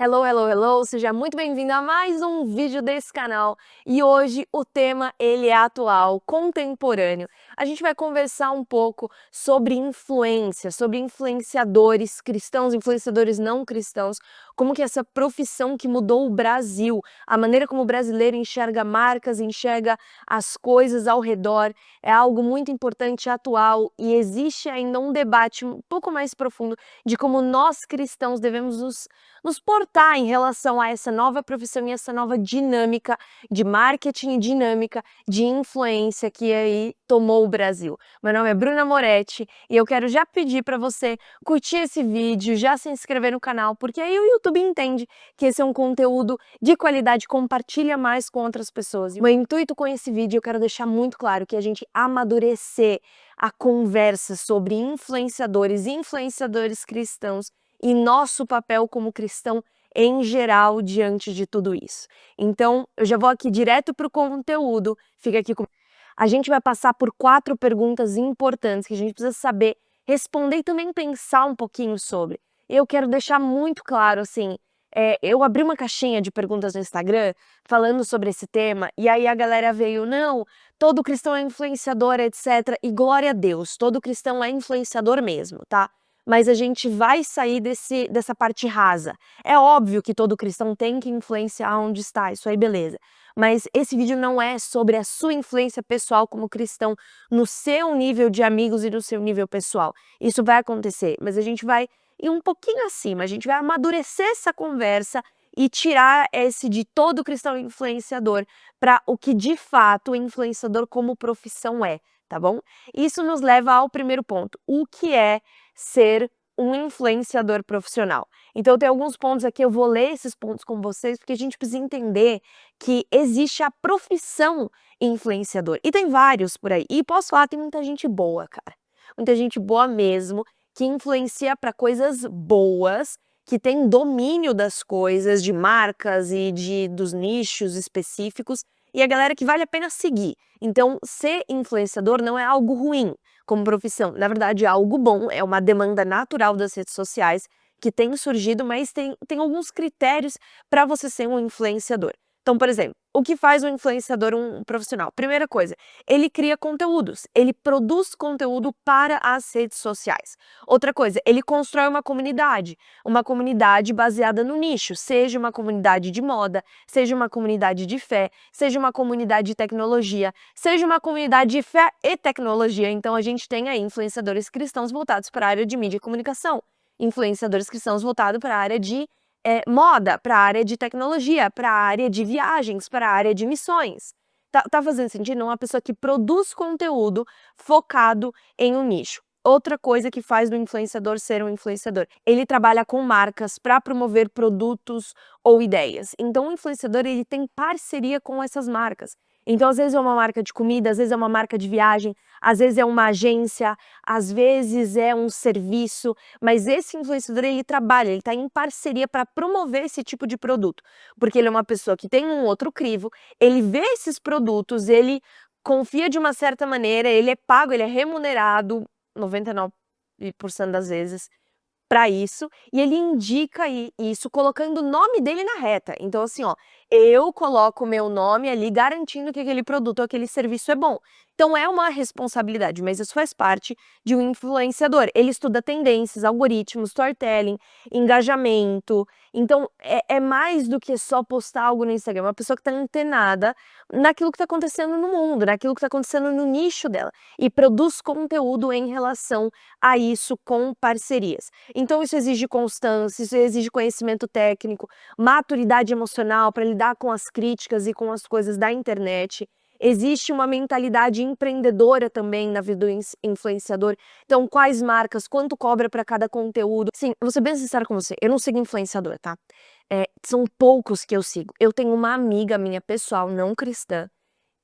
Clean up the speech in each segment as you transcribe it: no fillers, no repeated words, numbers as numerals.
Hello, hello, hello! Seja muito bem-vindo a mais um vídeo desse canal. E hoje o tema ele é atual, contemporâneo. A gente vai conversar um pouco sobre influência, sobre influenciadores cristãos, influenciadores não cristãos, como que essa profissão que mudou o Brasil, a maneira como o brasileiro enxerga marcas, enxerga as coisas ao redor, é algo muito importante e atual e existe ainda um debate um pouco mais profundo de como nós cristãos devemos nos portar em relação a essa nova profissão e essa nova dinâmica de marketing e dinâmica de influência que aí tomou o Brasil. Meu nome é Bruna Moretti e eu quero já pedir para você curtir esse vídeo, já se inscrever no canal, porque aí o YouTube entende que esse é um conteúdo de qualidade, compartilha mais com outras pessoas. E o meu intuito com esse vídeo, eu quero deixar muito claro que a gente amadurecer a conversa sobre influenciadores e influenciadores cristãos e nosso papel como cristão em geral diante de tudo isso. Então, eu já vou aqui direto para o conteúdo, fica aqui com... A gente vai passar por 4 perguntas importantes que a gente precisa saber responder e também pensar um pouquinho sobre. Eu quero deixar muito claro, assim, eu abri uma caixinha de perguntas no Instagram falando sobre esse tema, e aí a galera veio, não, todo cristão é influenciador, etc. E glória a Deus, todo cristão é influenciador mesmo, tá? Mas a gente vai sair dessa parte rasa. É óbvio que todo cristão tem que influenciar onde está, isso aí beleza. Mas esse vídeo não é sobre a sua influência pessoal como cristão no seu nível de amigos e no seu nível pessoal. Isso vai acontecer, mas a gente vai ir um pouquinho acima, a gente vai amadurecer essa conversa e tirar esse de todo cristão influenciador para o que de fato o influenciador como profissão é, tá bom? Isso nos leva ao primeiro ponto, o que é ser um influenciador profissional. Então tem alguns pontos aqui, eu vou ler esses pontos com vocês, porque a gente precisa entender que existe a profissão influenciador. E tem vários por aí. E posso falar, tem muita gente boa, cara. Muita gente boa mesmo, que influencia para coisas boas, que tem domínio das coisas, de marcas e dos nichos específicos, e a galera que vale a pena seguir. Então, ser influenciador não é algo ruim como profissão. Na verdade, é algo bom, é uma demanda natural das redes sociais que tem surgido, mas tem alguns critérios para você ser um influenciador. Então, por exemplo, o que faz um influenciador um profissional? Primeira coisa, ele cria conteúdos, ele produz conteúdo para as redes sociais. Outra coisa, ele constrói uma comunidade baseada no nicho, seja uma comunidade de moda, seja uma comunidade de fé, seja uma comunidade de tecnologia, seja uma comunidade de fé e tecnologia. Então a gente tem aí influenciadores cristãos voltados para a área de mídia e comunicação, influenciadores cristãos voltados para a área de moda, para a área de tecnologia, para a área de viagens, para a área de missões. Tá fazendo sentido? Uma pessoa que produz conteúdo focado em um nicho. Outra coisa que faz do influenciador ser um influenciador, ele trabalha com marcas para promover produtos ou ideias. Então o influenciador ele tem parceria com essas marcas. Então às vezes é uma marca de comida, às vezes é uma marca de viagem, às vezes é uma agência, às vezes é um serviço, mas esse influenciador ele trabalha, ele está em parceria para promover esse tipo de produto, porque ele é uma pessoa que tem um outro crivo, ele vê esses produtos, ele confia de uma certa maneira, ele é pago, ele é remunerado 99% das vezes para isso, e ele indica isso colocando o nome dele na reta. Então assim, ó, eu coloco o meu nome ali garantindo que aquele produto ou aquele serviço é bom. Então é uma responsabilidade, mas isso faz parte de um influenciador. Ele estuda tendências, algoritmos, storytelling, engajamento. Então é mais do que só postar algo no Instagram. É uma pessoa que está antenada naquilo que está acontecendo no mundo, naquilo que está acontecendo no nicho dela e produz conteúdo em relação a isso com parcerias. Então isso exige constância, isso exige conhecimento técnico, maturidade emocional para lidar com as críticas e com as coisas da internet. Existe uma mentalidade empreendedora também na vida do influenciador. Então, quais marcas, quanto cobra para cada conteúdo? Sim, vou ser bem sincera com você, eu não sigo influenciador, tá? São poucos que eu sigo. Eu tenho uma amiga minha pessoal, não cristã,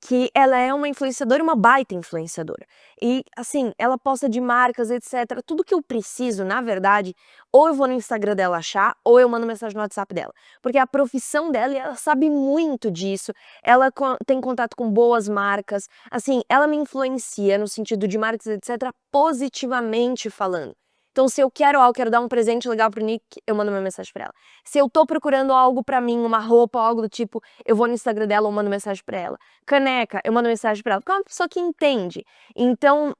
que ela é uma influenciadora, uma baita influenciadora. E, assim, ela posta de marcas, etc. Tudo que eu preciso, na verdade, ou eu vou no Instagram dela achar, ou eu mando mensagem no WhatsApp dela. Porque a profissão dela, e ela sabe muito disso, ela tem contato com boas marcas, assim, ela me influencia no sentido de marcas, etc., positivamente falando. Então, se eu quero algo, quero dar um presente legal pro Nick, eu mando uma mensagem pra ela. Se eu tô procurando algo pra mim, uma roupa, algo do tipo, eu vou no Instagram dela ou mando mensagem pra ela. Caneca, eu mando mensagem pra ela, porque é uma pessoa que entende. Então,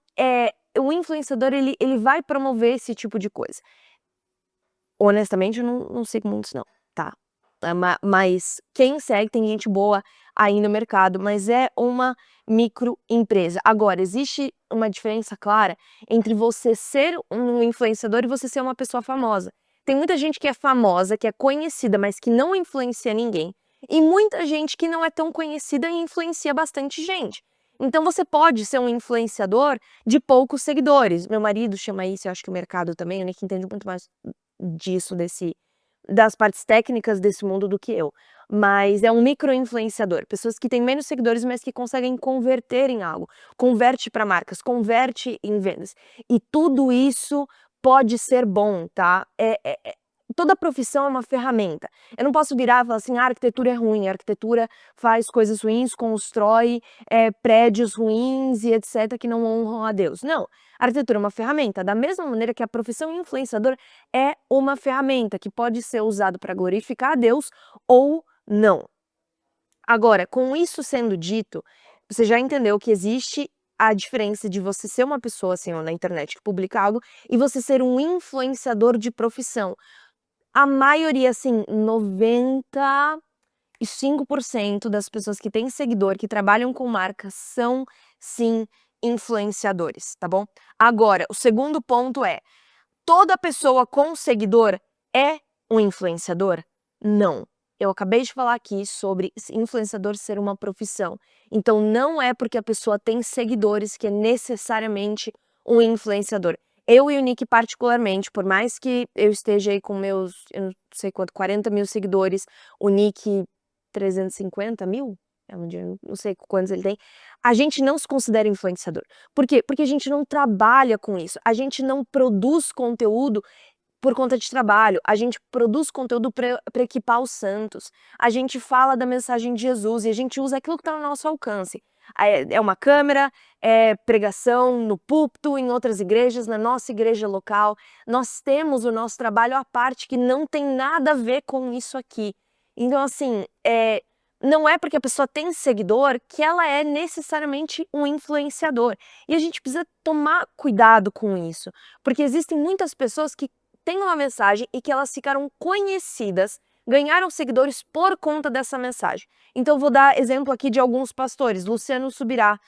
o influenciador, ele vai promover esse tipo de coisa. Honestamente, eu não sigo muitos não, tá? Mas quem segue, tem gente boa aí no mercado, mas é uma microempresa. Agora, existe uma diferença clara entre você ser um influenciador e você ser uma pessoa famosa. Tem muita gente que é famosa, que é conhecida, mas que não influencia ninguém, e muita gente que não é tão conhecida e influencia bastante gente. Então você pode ser um influenciador de poucos seguidores. Meu marido chama isso, eu acho que o mercado também, o Nick entende muito mais disso, das partes técnicas desse mundo do que eu. Mas é um micro-influenciador, pessoas que têm menos seguidores, mas que conseguem converter em algo, converte para marcas, converte em vendas. E tudo isso pode ser bom, tá? Toda profissão é uma ferramenta. Eu não posso virar e falar assim: "Ah, a arquitetura é ruim, a arquitetura faz coisas ruins, constrói, prédios ruins e etc, que não honram a Deus". Não, a arquitetura é uma ferramenta, da mesma maneira que a profissão influenciador é uma ferramenta que pode ser usado para glorificar a Deus ou não. Agora, com isso sendo dito, você já entendeu que existe a diferença de você ser uma pessoa, assim, ó, na internet que publica algo e você ser um influenciador de profissão. A maioria, assim, 95% das pessoas que têm seguidor, que trabalham com marcas, são sim influenciadores, tá bom? Agora, o segundo ponto é: toda pessoa com seguidor é um influenciador? Não. Eu acabei de falar aqui sobre influenciador ser uma profissão. Então não é porque a pessoa tem seguidores que é necessariamente um influenciador. Eu e o Nick particularmente, por mais que eu esteja aí com meus, eu não sei quanto, 40 mil seguidores, o Nick 350 mil? Não sei quantos ele tem. A gente não se considera influenciador. Por quê? Porque a gente não trabalha com isso. A gente não produz conteúdo por conta de trabalho, a gente produz conteúdo para equipar os santos, a gente fala da mensagem de Jesus e a gente usa aquilo que está no nosso alcance. É uma câmera, é pregação no púlpito, em outras igrejas, na nossa igreja local. Nós temos o nosso trabalho à parte que não tem nada a ver com isso aqui. Então, assim, não é porque a pessoa tem seguidor que ela é necessariamente um influenciador. E a gente precisa tomar cuidado com isso, porque existem muitas pessoas que têm uma mensagem e que elas ficaram conhecidas, ganharam seguidores por conta dessa mensagem. Então vou dar exemplo aqui de alguns pastores: Luciano Subirá,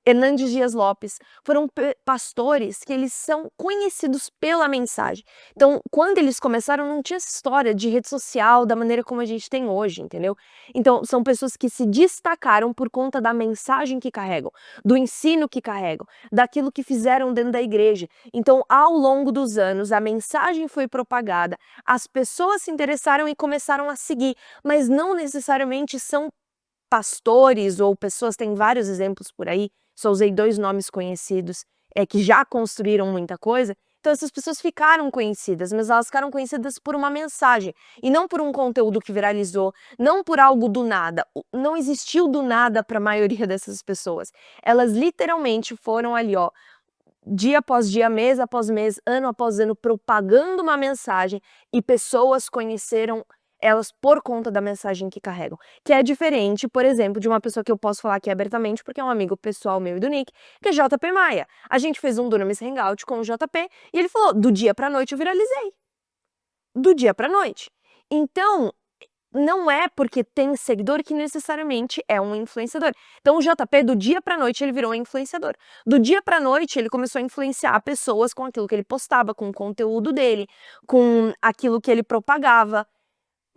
Hernandes Dias Lopes, foram pastores que eles são conhecidos pela mensagem. Então, quando eles começaram, não tinha essa história de rede social da maneira como a gente tem hoje, entendeu? Então, são pessoas que se destacaram por conta da mensagem que carregam, do ensino que carregam, daquilo que fizeram dentro da igreja. Então, ao longo dos anos, a mensagem foi propagada, as pessoas se interessaram e começaram a seguir, mas não necessariamente são pastores ou pessoas, tem vários exemplos por aí, só usei 2 nomes conhecidos, que já construíram muita coisa. Então essas pessoas ficaram conhecidas, mas elas ficaram conhecidas por uma mensagem, e não por um conteúdo que viralizou, não por algo do nada. Não existiu do nada para a maioria dessas pessoas. Elas literalmente foram ali, ó, dia após dia, mês após mês, ano após ano, propagando uma mensagem, e pessoas conheceram elas por conta da mensagem que carregam. Que é diferente, por exemplo, de uma pessoa que eu posso falar aqui abertamente, porque é um amigo pessoal meu e do Nick, que é JP Maia. A gente fez um Dunamis Hangout com o JP e ele falou: do dia pra noite eu viralizei. Do dia pra noite. Então, não é porque tem seguidor que necessariamente é um influenciador. Então o JP, do dia pra noite, ele virou um influenciador. Do dia pra noite, ele começou a influenciar pessoas com aquilo que ele postava, com o conteúdo dele, com aquilo que ele propagava.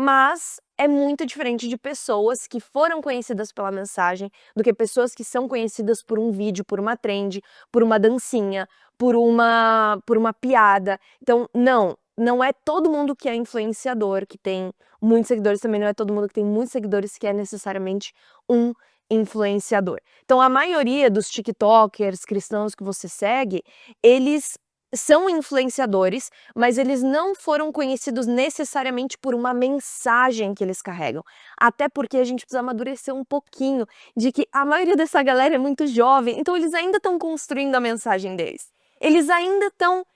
Mas é muito diferente de pessoas que foram conhecidas pela mensagem, do que pessoas que são conhecidas por um vídeo, por uma trend, por uma dancinha, por uma piada. Então, não é todo mundo que é influenciador, que tem muitos seguidores, também não é todo mundo que tem muitos seguidores que é necessariamente um influenciador. Então, a maioria dos tiktokers cristãos que você segue, eles são influenciadores, mas eles não foram conhecidos necessariamente por uma mensagem que eles carregam. Até porque a gente precisa amadurecer um pouquinho de que a maioria dessa galera é muito jovem, então eles ainda estão construindo a mensagem deles. Eles ainda estão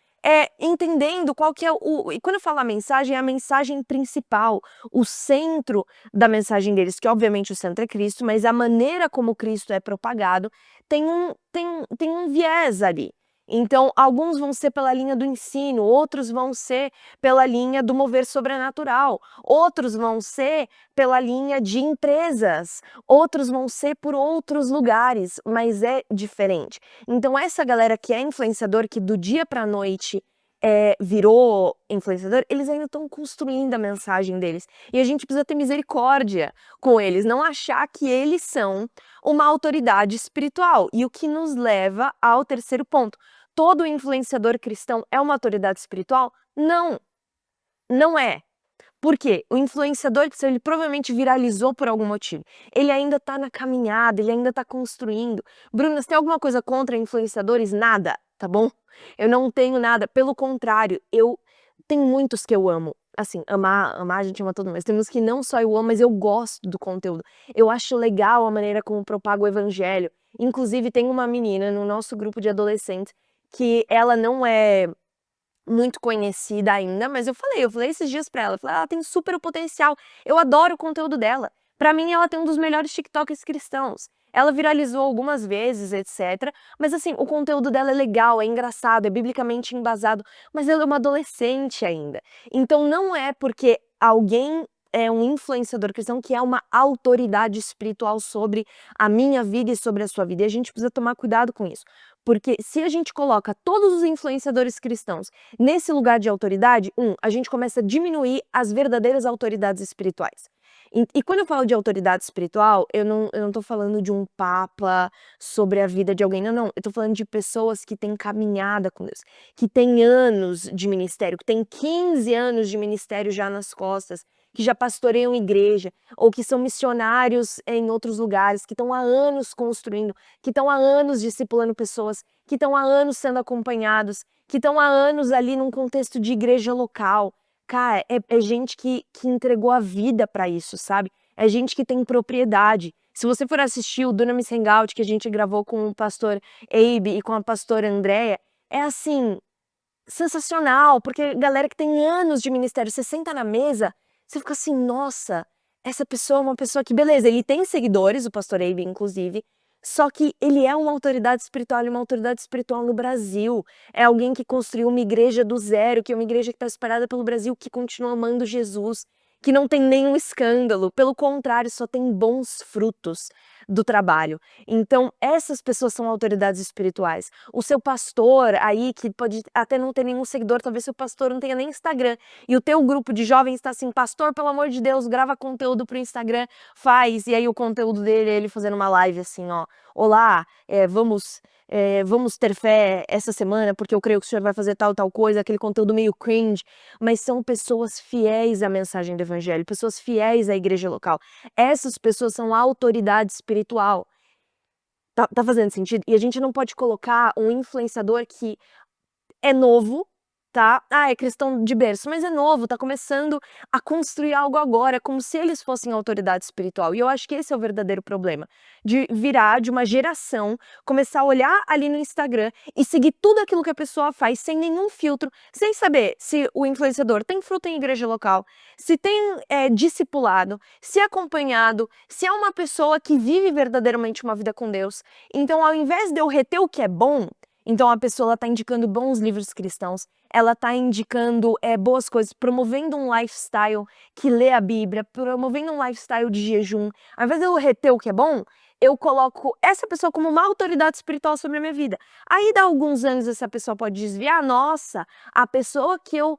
entendendo qual que é e quando eu falo a mensagem, é a mensagem principal, o centro da mensagem deles, que obviamente o centro é Cristo, mas a maneira como Cristo é propagado tem um viés ali. Então, alguns vão ser pela linha do ensino, outros vão ser pela linha do mover sobrenatural, outros vão ser pela linha de empresas, outros vão ser por outros lugares, mas é diferente. Então essa galera que é influenciador, que do dia pra noite, virou influenciador, eles ainda estão construindo a mensagem deles. E a gente precisa ter misericórdia com eles, não achar que eles são uma autoridade espiritual. E o que nos leva ao terceiro ponto. Todo influenciador cristão é uma autoridade espiritual? Não, não é. Por quê? O influenciador, ele provavelmente viralizou por algum motivo. Ele ainda tá na caminhada, ele ainda tá construindo. Bruna, você tem alguma coisa contra influenciadores? Nada, tá bom? Eu não tenho nada, pelo contrário, tem muitos que eu amo. Assim, amar a gente ama todo mundo, mas tem uns que não só eu amo, mas eu gosto do conteúdo. Eu acho legal a maneira como propaga o evangelho. Inclusive, tem uma menina no nosso grupo de adolescentes que ela não é muito conhecida ainda, mas eu falei esses dias pra ela, falei: "Ela tem super o potencial, eu adoro o conteúdo dela. Pra mim ela tem um dos melhores TikToks cristãos". Ela viralizou algumas vezes, etcétera, mas assim, o conteúdo dela é legal, é engraçado, é biblicamente embasado, mas ela é uma adolescente ainda. Então não é porque alguém é um influenciador cristão que é uma autoridade espiritual sobre a minha vida e sobre a sua vida, e a gente precisa tomar cuidado com isso. Porque se a gente coloca todos os influenciadores cristãos nesse lugar de autoridade, a gente começa a diminuir as verdadeiras autoridades espirituais. E quando eu falo de autoridade espiritual, eu não tô falando de um papa sobre a vida de alguém, não, não. Eu tô falando de pessoas que têm caminhada com Deus, que têm anos de ministério, que têm 15 anos de ministério já nas costas, que já pastoreiam igreja, ou que são missionários em outros lugares, que estão há anos construindo, que estão há anos discipulando pessoas, que estão há anos sendo acompanhados, que estão há anos ali num contexto de igreja local. Cara, é gente que entregou a vida pra isso, sabe? É gente que tem propriedade. Se você for assistir o Dunamis Hangout que a gente gravou com o pastor Abe e com a pastora Andréia, é assim, sensacional, porque galera que tem anos de ministério, você senta na mesa, você fica assim: "Nossa, essa pessoa é uma pessoa que", beleza, ele tem seguidores, o pastor Abe inclusive, só que ele é uma autoridade espiritual, e uma autoridade espiritual no Brasil. É alguém que construiu uma igreja do zero, que é uma igreja que está espalhada pelo Brasil, que continua amando Jesus, que não tem nenhum escândalo, pelo contrário, só tem bons frutos do trabalho. Então essas pessoas são autoridades espirituais. O seu pastor aí, que pode até não ter nenhum seguidor, talvez seu pastor não tenha nem Instagram, e o teu grupo de jovens está assim: "Pastor, pelo amor de Deus, grava conteúdo pro Instagram", faz, e aí o conteúdo dele é ele fazendo uma live assim, ó: "Olá, vamos ter fé essa semana, porque eu creio que o senhor vai fazer tal, tal coisa", aquele conteúdo meio cringe, mas são pessoas fiéis à mensagem do evangelho, pessoas fiéis à igreja local. Essas pessoas são autoridade espiritual. Tá fazendo sentido? E a gente não pode colocar um influenciador que é novo, tá? Ah, é cristão de berço, mas é novo, tá começando a construir algo agora, como se eles fossem autoridade espiritual. E eu acho que esse é o verdadeiro problema, de virar de uma geração, começar a olhar ali no Instagram e seguir tudo aquilo que a pessoa faz sem nenhum filtro, sem saber se o influenciador tem fruto em igreja local, se tem discipulado, se é acompanhado, se é uma pessoa que vive verdadeiramente uma vida com Deus. Então, ao invés de eu reter o que é bom, então a pessoa ela tá indicando bons livros cristãos, ela tá indicando, boas coisas, promovendo um lifestyle que lê a Bíblia, promovendo um lifestyle de jejum. Ao invés de eu reter o que é bom, eu coloco essa pessoa como uma autoridade espiritual sobre a minha vida. Aí dá alguns anos essa pessoa pode desviar, nossa, a pessoa que eu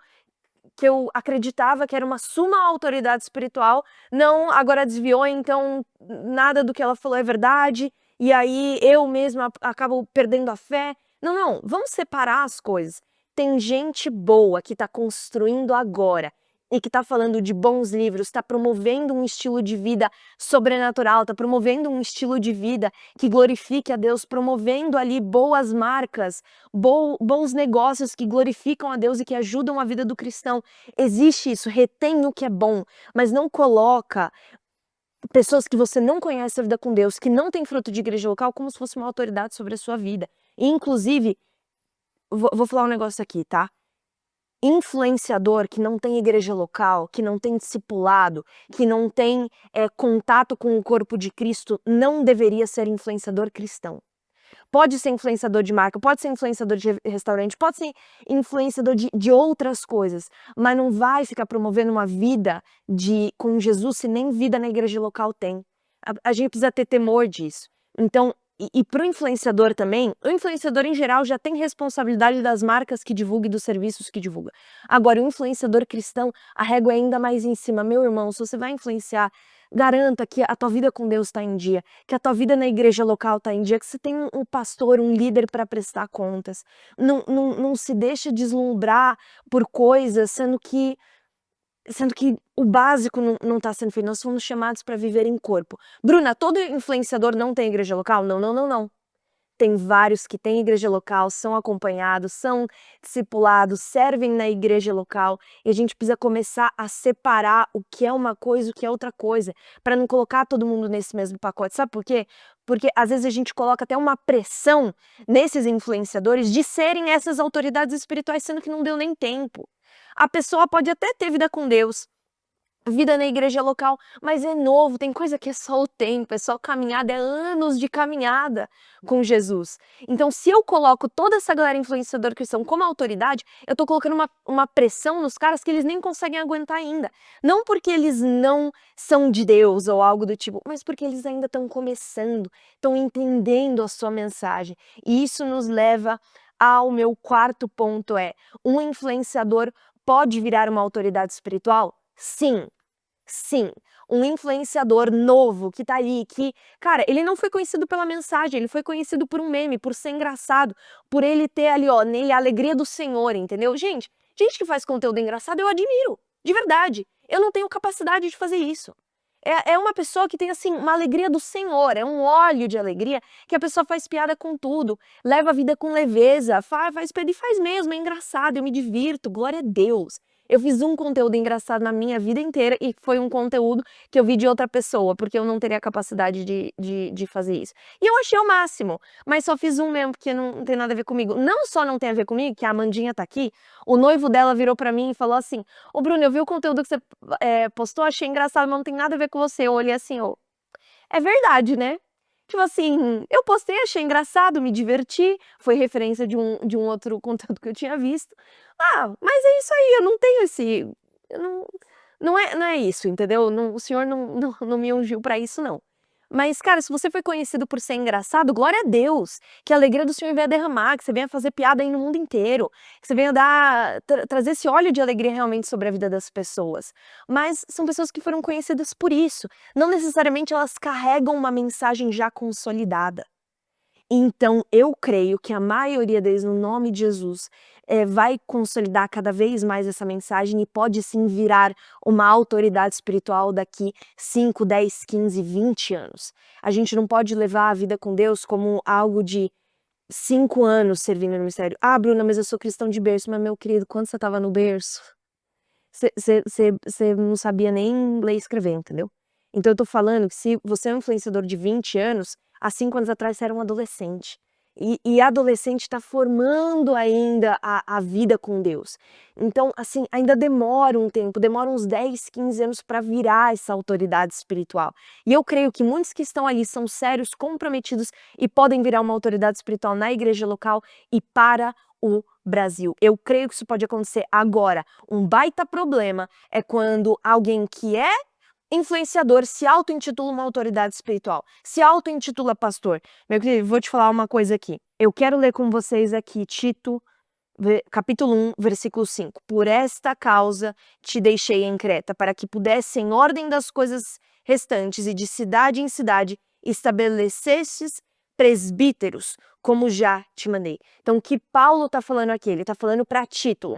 acreditava que era uma suma autoridade espiritual, não, agora desviou, então nada do que ela falou é verdade, e aí eu mesma acabo perdendo a fé. Não, não, vamos separar as coisas. Tem gente boa que está construindo agora e que está falando de bons livros, está promovendo um estilo de vida sobrenatural, está promovendo um estilo de vida que glorifique a Deus, promovendo ali boas marcas, bons negócios que glorificam a Deus e que ajudam a vida do cristão. Existe isso, retém o que é bom, mas não coloca pessoas que você não conhece a vida com Deus, que não tem fruto de igreja local, como se fosse uma autoridade sobre a sua vida. E, inclusive, vou falar um negócio aqui, tá? Influenciador que não tem igreja local, que não tem discipulado, que não tem contato com o corpo de Cristo, não deveria ser influenciador cristão. Pode ser influenciador de marca, pode ser influenciador de restaurante, pode ser influenciador de outras coisas, mas não vai ficar promovendo uma vida com Jesus se nem vida na igreja local tem. A gente precisa ter temor disso. Então, e para o influenciador também, o influenciador em geral já tem responsabilidade das marcas que divulga e dos serviços que divulga. Agora, o influenciador cristão, a régua é ainda mais em cima. Meu irmão, se você vai influenciar, garanta que a tua vida com Deus está em dia, que a tua vida na igreja local está em dia, que você tem um pastor, um líder para prestar contas. Não se deixa deslumbrar por coisas, sendo que o básico não está sendo feito. Nós fomos chamados para viver em corpo. Bruna, todo influenciador não tem igreja local? Não, não, não, não. Tem vários que têm igreja local, são acompanhados, são discipulados, servem na igreja local, e a gente precisa começar a separar o que é uma coisa e o que é outra coisa, para não colocar todo mundo nesse mesmo pacote. Sabe por quê? Porque às vezes a gente coloca até uma pressão nesses influenciadores de serem essas autoridades espirituais, sendo que não deu nem tempo. A pessoa pode até ter vida com Deus, vida na igreja local, mas é novo, tem coisa que é só o tempo, é só caminhada, é anos de caminhada com Jesus. Então, se eu coloco toda essa galera influenciadora cristão como autoridade, eu tô colocando uma pressão nos caras que eles nem conseguem aguentar ainda. Não porque eles não são de Deus ou algo do tipo, mas porque eles ainda estão começando, estão entendendo a sua mensagem. E isso nos leva ao meu quarto ponto, um influenciador pode virar uma autoridade espiritual? Sim, sim. Um influenciador novo que tá ali, que, cara, ele não foi conhecido pela mensagem, ele foi conhecido por um meme, por ser engraçado, por ele ter ali, ó, nele a alegria do Senhor, entendeu? Gente que faz conteúdo engraçado eu admiro, de verdade. Eu não tenho capacidade de fazer isso. É uma pessoa que tem, assim, uma alegria do Senhor, é um óleo de alegria que a pessoa faz piada com tudo, leva a vida com leveza, faz piada e faz mesmo, é engraçado, eu me divirto, glória a Deus. Eu fiz um conteúdo engraçado na minha vida inteira e foi um conteúdo que eu vi de outra pessoa, porque eu não teria a capacidade de fazer isso. E eu achei o máximo, mas só fiz um mesmo, porque não tem nada a ver comigo. Não só não tem a ver comigo, que a Amandinha tá aqui, o noivo dela virou pra mim e falou assim: "Ô Bruno, eu vi o conteúdo que você postou, achei engraçado, mas não tem nada a ver com você." Eu olhei assim, é verdade, né? Tipo assim, eu postei, achei engraçado, me diverti, foi referência de um outro conteúdo que eu tinha visto. Mas é isso aí, eu não tenho esse, eu não é isso, entendeu? O Senhor não me ungiu pra isso não. Mas, cara, se você foi conhecido por ser engraçado, glória a Deus, que a alegria do Senhor venha derramar, que você venha fazer piada aí no mundo inteiro, que você venha trazer esse óleo de alegria realmente sobre a vida das pessoas. Mas são pessoas que foram conhecidas por isso, não necessariamente elas carregam uma mensagem já consolidada. Então, eu creio que a maioria deles, no nome de Jesus, vai consolidar cada vez mais essa mensagem e pode sim virar uma autoridade espiritual daqui 5, 10, 15, 20 anos. A gente não pode levar a vida com Deus como algo de 5 anos servindo no ministério. "Ah, Bruna, mas eu sou cristão de berço." Mas, meu querido, quando você estava no berço, você não sabia nem ler e escrever, entendeu? Então eu tô falando que se você é um influenciador de 20 anos, há 5 anos atrás você era um adolescente. E adolescente tá formando ainda a vida com Deus. Então, assim, ainda demora um tempo, demora uns 10, 15 anos para virar essa autoridade espiritual. E eu creio que muitos que estão ali são sérios, comprometidos e podem virar uma autoridade espiritual na igreja local e para o Brasil. Eu creio que isso pode acontecer agora. Um baita problema é quando alguém que é influenciador se auto-intitula uma autoridade espiritual, se auto-intitula pastor. Meu querido, vou te falar uma coisa aqui. Eu quero ler com vocês aqui Tito, capítulo 1, versículo 5. "Por esta causa te deixei em Creta, para que pudesse, em ordem das coisas restantes e de cidade em cidade, estabelecesses presbíteros, como já te mandei." Então, o que Paulo está falando aqui? Ele está falando para Tito,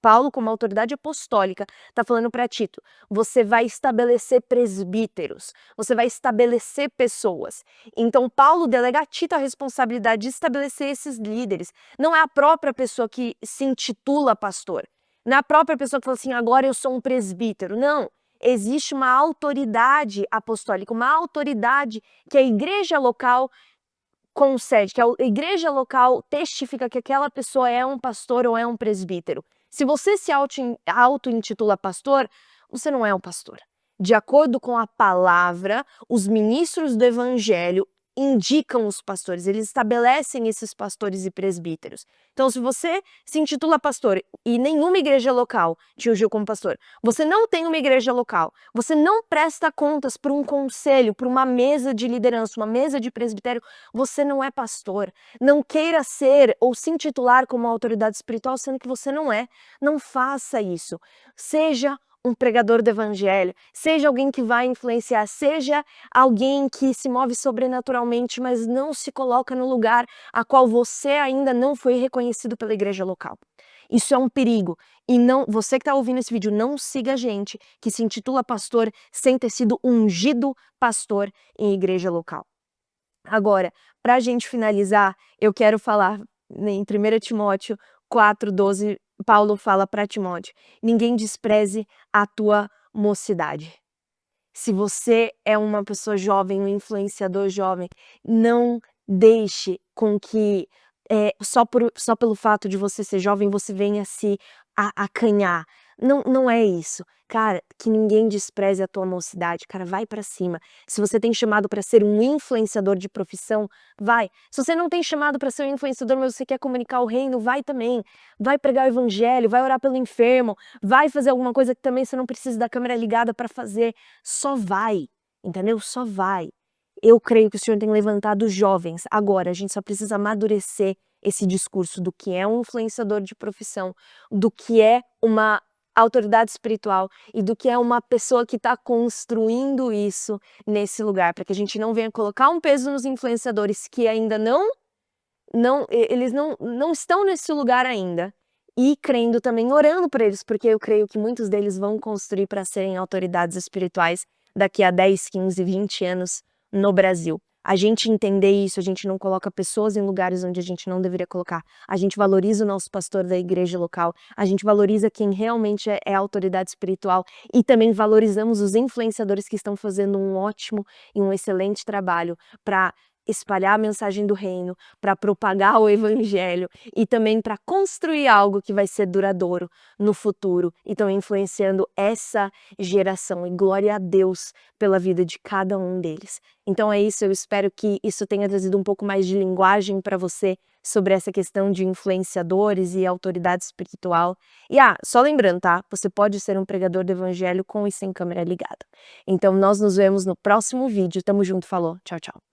Paulo, como autoridade apostólica, está falando para Tito: você vai estabelecer presbíteros, você vai estabelecer pessoas. Então, Paulo delega a Tito a responsabilidade de estabelecer esses líderes. Não é a própria pessoa que se intitula pastor, não é a própria pessoa que fala assim: "Agora eu sou um presbítero." Não. Existe uma autoridade apostólica, uma autoridade que a igreja local concede, que a igreja local testifica que aquela pessoa é um pastor ou é um presbítero. Se você se auto-intitula pastor, você não é um pastor. De acordo com a palavra, os ministros do evangelho indicam os pastores, eles estabelecem esses pastores e presbíteros. Então, se você se intitula pastor e nenhuma igreja local te ungiu como pastor, você não tem uma igreja local, você não presta contas para um conselho, para uma mesa de liderança, uma mesa de presbitério, você não é pastor. Não queira ser ou se intitular como autoridade espiritual, sendo que você não é. Não faça isso. Seja um pregador do evangelho, seja alguém que vai influenciar, seja alguém que se move sobrenaturalmente, mas não se coloca no lugar a qual você ainda não foi reconhecido pela igreja local. Isso é um perigo. E não, você que está ouvindo esse vídeo, não siga gente que se intitula pastor sem ter sido ungido pastor em igreja local. Agora, para a gente finalizar, eu quero falar em 1 Timóteo 4:12, Paulo fala para Timóteo: ninguém despreze a tua mocidade. Se você é uma pessoa jovem, um influenciador jovem, não deixe com que só pelo fato de você ser jovem você venha se acanhar. Não é isso. Cara, que ninguém despreze a tua mocidade. Cara, vai pra cima. Se você tem chamado para ser um influenciador de profissão, vai. Se você não tem chamado para ser um influenciador, mas você quer comunicar o reino, vai também. Vai pregar o evangelho, vai orar pelo enfermo, vai fazer alguma coisa que também você não precisa da câmera ligada para fazer. Só vai, entendeu? Só vai. Eu creio que o Senhor tem levantado jovens. Agora, a gente só precisa amadurecer esse discurso do que é um influenciador de profissão, do que é uma autoridade espiritual e do que é uma pessoa que está construindo isso nesse lugar, para que a gente não venha colocar um peso nos influenciadores que ainda eles não estão nesse lugar ainda, e crendo também, orando por eles, porque eu creio que muitos deles vão construir para serem autoridades espirituais daqui a 10, 15, 20 anos no Brasil. A gente entender isso, a gente não coloca pessoas em lugares onde a gente não deveria colocar. A gente valoriza o nosso pastor da igreja local, a gente valoriza quem realmente é autoridade espiritual e também valorizamos os influenciadores que estão fazendo um ótimo e um excelente trabalho para espalhar a mensagem do reino, para propagar o evangelho e também para construir algo que vai ser duradouro no futuro e estão influenciando essa geração. E glória a Deus pela vida de cada um deles. Então é isso, eu espero que isso tenha trazido um pouco mais de linguagem para você sobre essa questão de influenciadores e autoridade espiritual. E só lembrando, tá? Você pode ser um pregador do evangelho com e sem câmera ligada. Então nós nos vemos no próximo vídeo. Tamo junto, falou. Tchau, tchau.